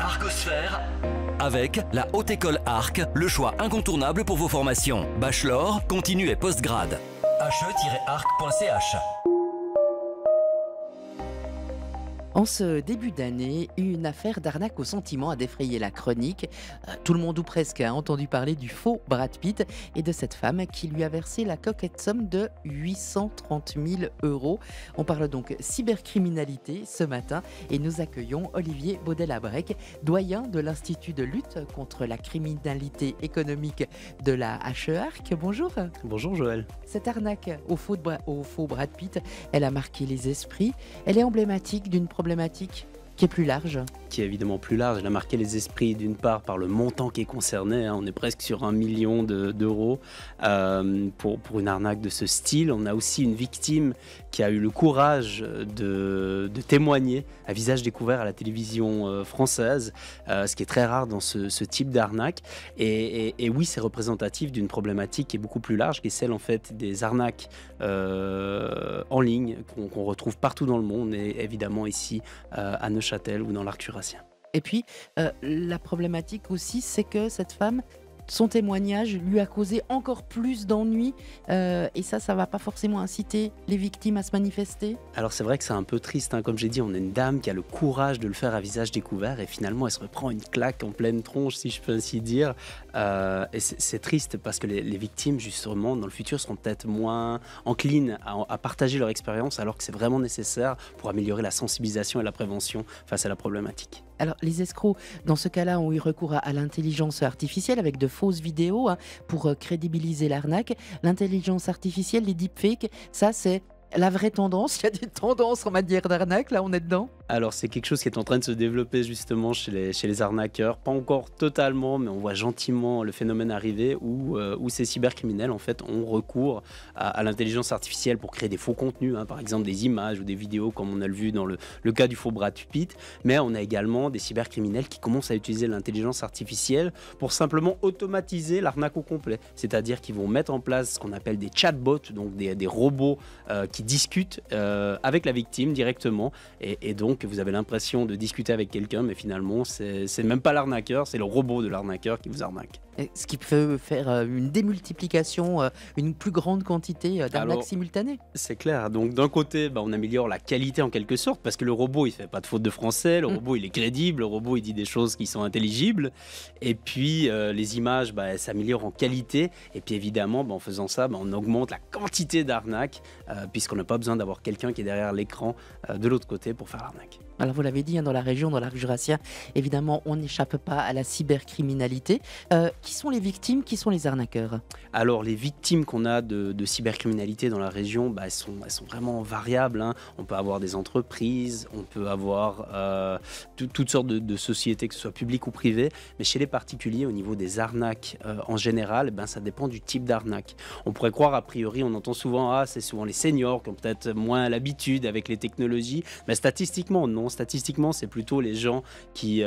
Arcosphère avec la Haute École Arc, le choix incontournable pour vos formations. Bachelor, continu et postgrad. he-arc.ch. En ce début d'année, une affaire d'arnaque au sentiment a défrayé la chronique. Tout le monde ou presque a entendu parler du faux Brad Pitt et de cette femme qui lui a versé la coquette somme de 830 000 €. On parle donc cybercriminalité ce matin et nous accueillons Olivier Baudel-Abrec, doyen de l'Institut de lutte contre la criminalité économique de la HE-Arc. Bonjour. Bonjour Joël. Cette arnaque au faux Brad Pitt, elle a marqué les esprits. Elle est emblématique d'une problématique qui est plus large. Qui est évidemment plus large. Elle a marqué les esprits d'une part par le montant qui est concerné. On est presque sur 1 million d'euros pour une arnaque de ce style. On a aussi une victime qui a eu le courage de témoigner à visage découvert à la télévision française, ce qui est très rare dans ce type d'arnaque. Et oui, c'est représentatif d'une problématique qui est beaucoup plus large, qui est celle en fait des arnaques en ligne qu'on retrouve partout dans le monde et évidemment ici à Neuchâtel ou dans l'Arc jurassien. Et puis, la problématique aussi, c'est que cette femme, son témoignage lui a causé encore plus d'ennuis et ça va pas forcément inciter les victimes à se manifester. Alors c'est vrai que c'est un peu triste, comme j'ai dit, on a une dame qui a le courage de le faire à visage découvert et finalement elle se reprend une claque en pleine tronche, si je peux ainsi dire. Et c'est triste parce que les victimes, justement, dans le futur seront peut-être moins enclines à partager leur expérience alors que c'est vraiment nécessaire pour améliorer la sensibilisation et la prévention face à la problématique. Alors, les escrocs, dans ce cas-là, ont eu recours à l'intelligence artificielle avec de fausses vidéos pour crédibiliser l'arnaque. L'intelligence artificielle, les deepfakes, ça, c'est la vraie tendance. Il y a des tendances en matière d'arnaque, là, on est dedans. Alors, c'est quelque chose qui est en train de se développer justement chez les arnaqueurs. Pas encore totalement, mais on voit gentiment le phénomène arriver où ces cybercriminels, en fait, ont recours à l'intelligence artificielle pour créer des faux contenus, par exemple des images ou des vidéos, comme on a vu dans le cas du faux Brad Pitt. Mais on a également des cybercriminels qui commencent à utiliser l'intelligence artificielle pour simplement automatiser l'arnaque au complet. C'est-à-dire qu'ils vont mettre en place ce qu'on appelle des chatbots, donc des robots qui discutent avec la victime directement. Et donc, vous avez l'impression de discuter avec quelqu'un, mais finalement, c'est même pas l'arnaqueur, c'est le robot de l'arnaqueur qui vous arnaque. Ce qui peut faire une démultiplication, une plus grande quantité d'arnaques simultanées. C'est clair. Donc d'un côté, on améliore la qualité en quelque sorte, parce que le robot, il fait pas de faute de français, le robot, il est crédible, le robot, il dit des choses qui sont intelligibles. Et puis les images, s'améliorent en qualité. Et puis évidemment, en faisant ça, on augmente la quantité d'arnaques, puisqu'on n'a pas besoin d'avoir quelqu'un qui est derrière l'écran de l'autre côté pour faire l'arnaque. Alors vous l'avez dit, dans la région, dans l'Arc jurassien, évidemment, on n'échappe pas à la cybercriminalité. Qui sont les victimes, qui sont les arnaqueurs? Alors les victimes qu'on a de cybercriminalité dans la région, elles sont vraiment variables. On peut avoir des entreprises, on peut avoir toutes sortes de sociétés, que ce soit publiques ou privées. Mais chez les particuliers, au niveau des arnaques en général, ça dépend du type d'arnaque. On pourrait croire, a priori, on entend souvent, c'est souvent les seniors qui ont peut-être moins l'habitude avec les technologies. Mais statistiquement, non. Statistiquement, c'est plutôt les gens qui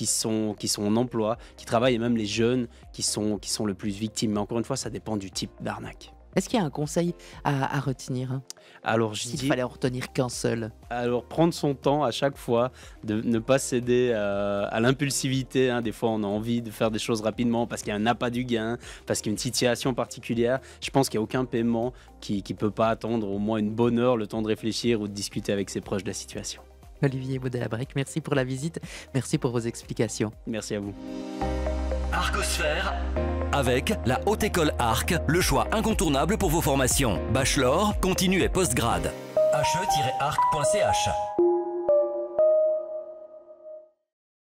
sont en emploi, qui travaillent, et même les jeunes qui sont le plus victimes. Mais encore une fois, ça dépend du type d'arnaque. Est-ce qu'il y a un conseil à retenir? Alors, s'il fallait en retenir qu'un seul. Alors, prendre son temps à chaque fois, de ne pas céder à l'impulsivité. Des fois, on a envie de faire des choses rapidement parce qu'il y a un appât du gain, parce qu'il y a une situation particulière. Je pense qu'il n'y a aucun paiement qui ne peut pas attendre au moins une bonne heure, le temps de réfléchir ou de discuter avec ses proches de la situation. Olivier Baudel-Abrec, merci pour la visite, merci pour vos explications. Merci à vous. Arcosphère avec la Haute École Arc, le choix incontournable pour vos formations. Bachelor, continu et postgrad. he-arc.ch.